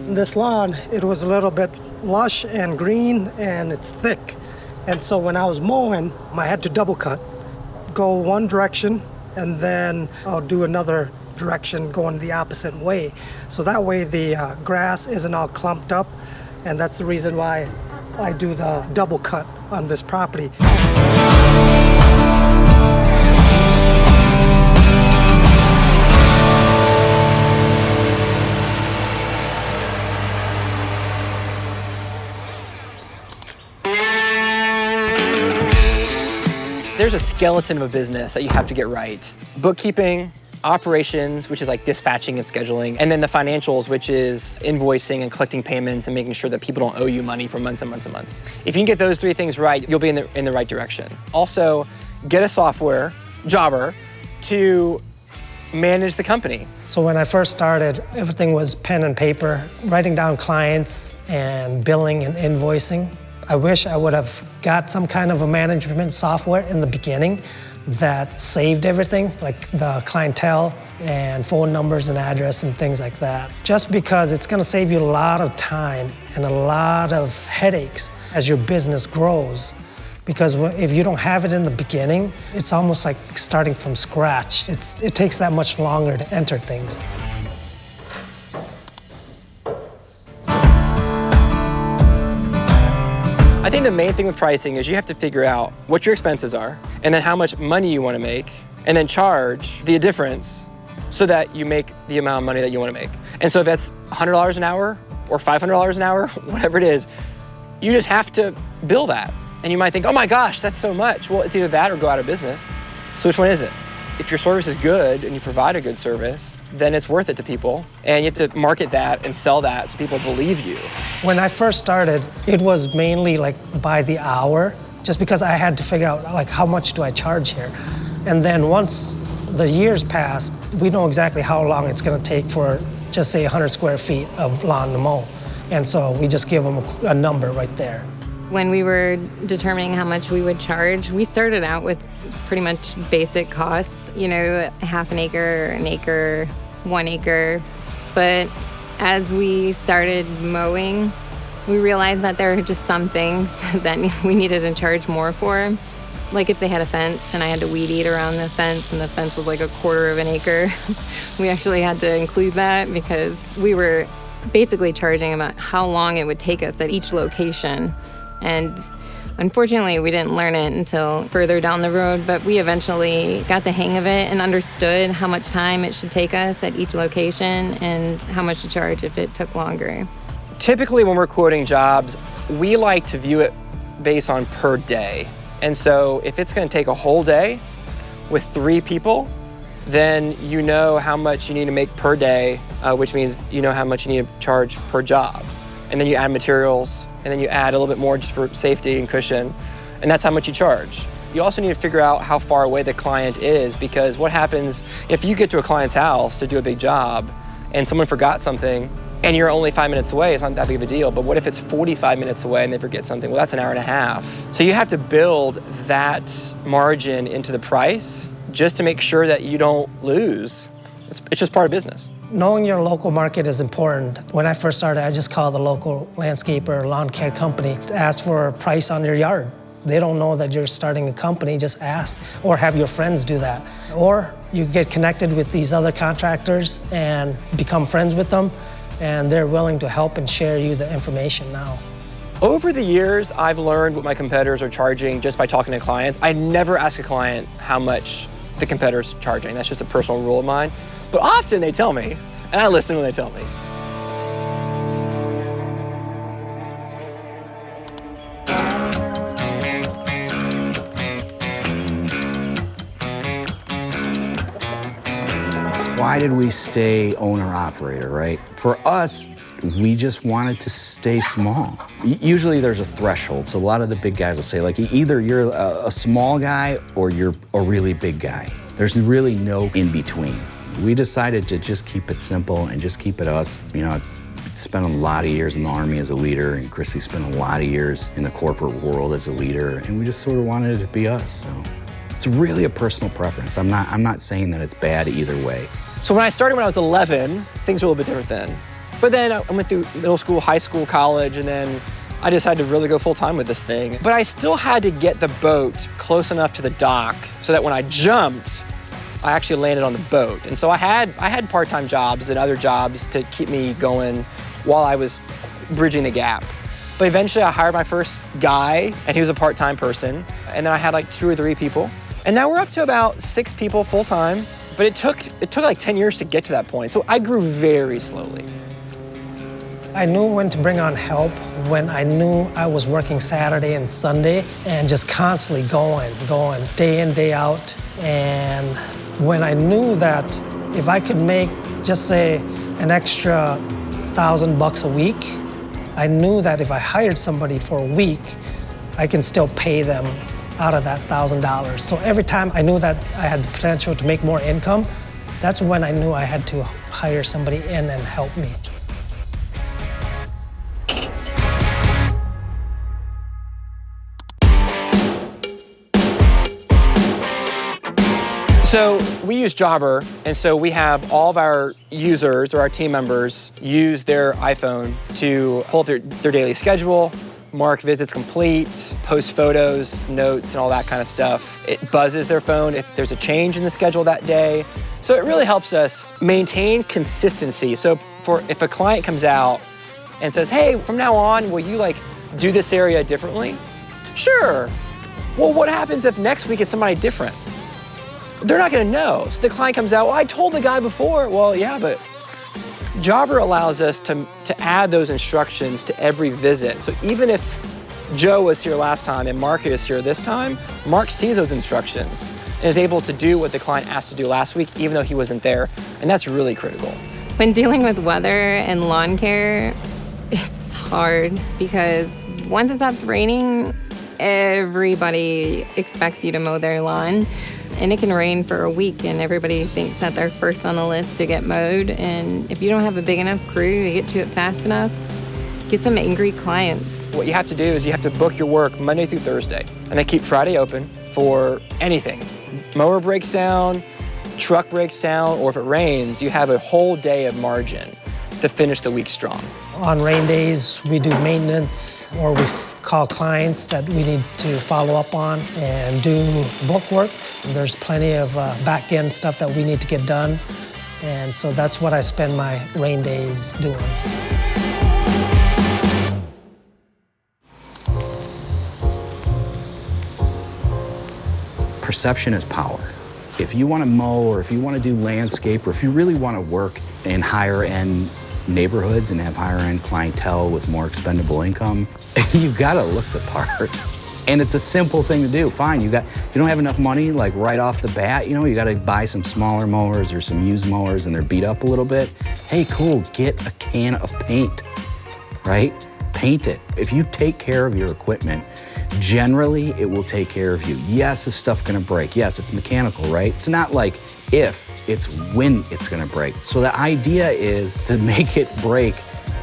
This lawn, it was a little bit lush and green and it's thick. And so when I was mowing, I had to double cut, go one direction, and then I'll do another direction going the opposite way. So that way the grass isn't all clumped up, and that's the reason why I do the double cut on this property. There's a skeleton of a business that you have to get right. Bookkeeping, operations, which is like dispatching and scheduling, and then the financials, which is invoicing and collecting payments and making sure that people don't owe you money for months and months and months. If you can get those three things right, you'll be in the right direction. Also, get a software jobber to manage the company. So when I first started, everything was pen and paper, writing down clients and billing and invoicing. I wish I would have got some kind of a management software in the beginning that saved everything, like the clientele and phone numbers and address and things like that. Just because it's gonna save you a lot of time and a lot of headaches as your business grows. Because if you don't have it in the beginning, it's almost like starting from scratch. It takes that much longer to enter things. I think the main thing with pricing is you have to figure out what your expenses are, and then how much money you want to make, and then charge the difference so that you make the amount of money that you want to make. And so if that's $100 an hour or $500 an hour, whatever it is, you just have to bill that. And you might think, oh my gosh, that's so much. Well, it's either that or go out of business. So which one is it? If your service is good and you provide a good service, then it's worth it to people. And you have to market that and sell that so people believe you. When I first started, it was mainly like by the hour, just because I had to figure out like how much do I charge here. And then once the years passed, we know exactly how long it's gonna take for, just say 100 square feet of lawn to mow. And so we just give them a number right there. When we were determining how much we would charge, we started out with pretty much basic costs, you know, half an acre, 1 acre. But as we started mowing, we realized that there were just some things that we needed to charge more for. Like if they had a fence and I had to weed eat around the fence and the fence was like 1/4 of an acre, we actually had to include that because we were basically charging about how long it would take us at each location. And unfortunately, we didn't learn it until further down the road, but we eventually got the hang of it and understood how much time it should take us at each location and how much to charge if it took longer. Typically, when we're quoting jobs, we like to view it based on per day. And so if it's gonna take a whole day with 3 people, then you know how much you need to make per day, which means you know how much you need to charge per job. And then you add materials, and then you add a little bit more just for safety and cushion, and that's how much you charge. You also need to figure out how far away the client is, because what happens if you get to a client's house to do a big job and someone forgot something and you're only 5 minutes away, it's not that big of a deal. But what if it's 45 minutes away and they forget something? Well, that's an hour and a half. So you have to build that margin into the price just to make sure that you don't lose. It's just part of business. Knowing your local market is important. When I first started, I just called the local landscaper or lawn care company to ask for a price on your yard. They don't know that you're starting a company, just ask, or have your friends do that. Or you get connected with these other contractors and become friends with them, and they're willing to help and share you the information now. Over the years, I've learned what my competitors are charging just by talking to clients. I never ask a client how much the competitor's charging. That's just a personal rule of mine. But often they tell me, and I listen when they tell me. Why did we stay owner-operator, right? For us, we just wanted to stay small. Usually there's a threshold, so a lot of the big guys will say, like, either you're a small guy or you're a really big guy. There's really no in-between. We decided to just keep it simple and just keep it us. You know, I spent a lot of years in the Army as a leader, and Kristy spent a lot of years in the corporate world as a leader, and we just sort of wanted it to be us. So it's really a personal preference. I'm not saying that it's bad either way. So when I started when I was 11, things were a little bit different then. But then I went through middle school, high school, college, and then I decided to really go full time with this thing. But I still had to get the boat close enough to the dock so that when I jumped, I actually landed on the boat. And so I had part-time jobs and other jobs to keep me going while I was bridging the gap. But eventually I hired my first guy, and he was a part-time person. And then I had like 2 or 3 people. And now we're up to about 6 people full-time. But it took like 10 years to get to that point. So I grew very slowly. I knew when to bring on help when I knew I was working Saturday and Sunday and just constantly going, day in, day out. And when I knew that if I could make, just say, an extra $1,000 a week, I knew that if I hired somebody for a week, I can still pay them out of that $1,000. So every time I knew that I had the potential to make more income, that's when I knew I had to hire somebody in and help me. So we use Jobber, and so we have all of our users or our team members use their iPhone to pull up their daily schedule, mark visits complete, post photos, notes, and all that kind of stuff. It buzzes their phone if there's a change in the schedule that day. So it really helps us maintain consistency. So if a client comes out and says, hey, from now on, will you do this area differently? Sure. Well, what happens if next week it's somebody different? They're not gonna know. So the client comes out, well, I told the guy before. Well, yeah, but Jobber allows us to add those instructions to every visit. So even if Joe was here last time and Mark is here this time, Mark sees those instructions and is able to do what the client asked to do last week, even though he wasn't there. And that's really critical. When dealing with weather and lawn care, it's hard because once it stops raining, everybody expects you to mow their lawn. And it can rain for a week and everybody thinks that they're first on the list to get mowed. And if you don't have a big enough crew to get to it fast enough, get some angry clients. What you have to do is you have to book your work Monday through Thursday. And they keep Friday open for anything. Mower breaks down, truck breaks down, or if it rains, you have a whole day of margin to finish the week strong. On rain days, we do maintenance, or we call clients that we need to follow up on and do book work. There's plenty of back-end stuff that we need to get done, and so that's what I spend my rain days doing. Perception is power. If you want to mow, or if you want to do landscape, or if you really want to work in higher-end neighborhoods and have higher-end clientele with more expendable income, you've got to look the part. And it's a simple thing to do. Fine, you don't have enough money right off the bat, you got to buy some smaller mowers or some used mowers and they're beat up a little bit. Hey, cool, get a can of paint, right? Paint it. If you take care of your equipment, generally it will take care of you. Yes, is stuff gonna break? Yes, it's mechanical, right? It's not like if, it's when it's gonna break. So the idea is to make it break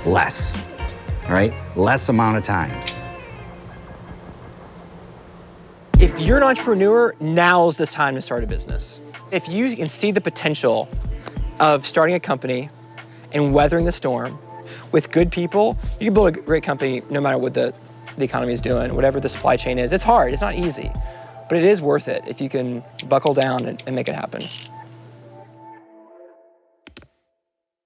less, right? Less amount of times. If you're an entrepreneur, now's the time to start a business. If you can see the potential of starting a company and weathering the storm with good people, you can build a great company no matter what the economy is doing, whatever the supply chain is. It's hard, it's not easy, but it is worth it if you can buckle down and make it happen.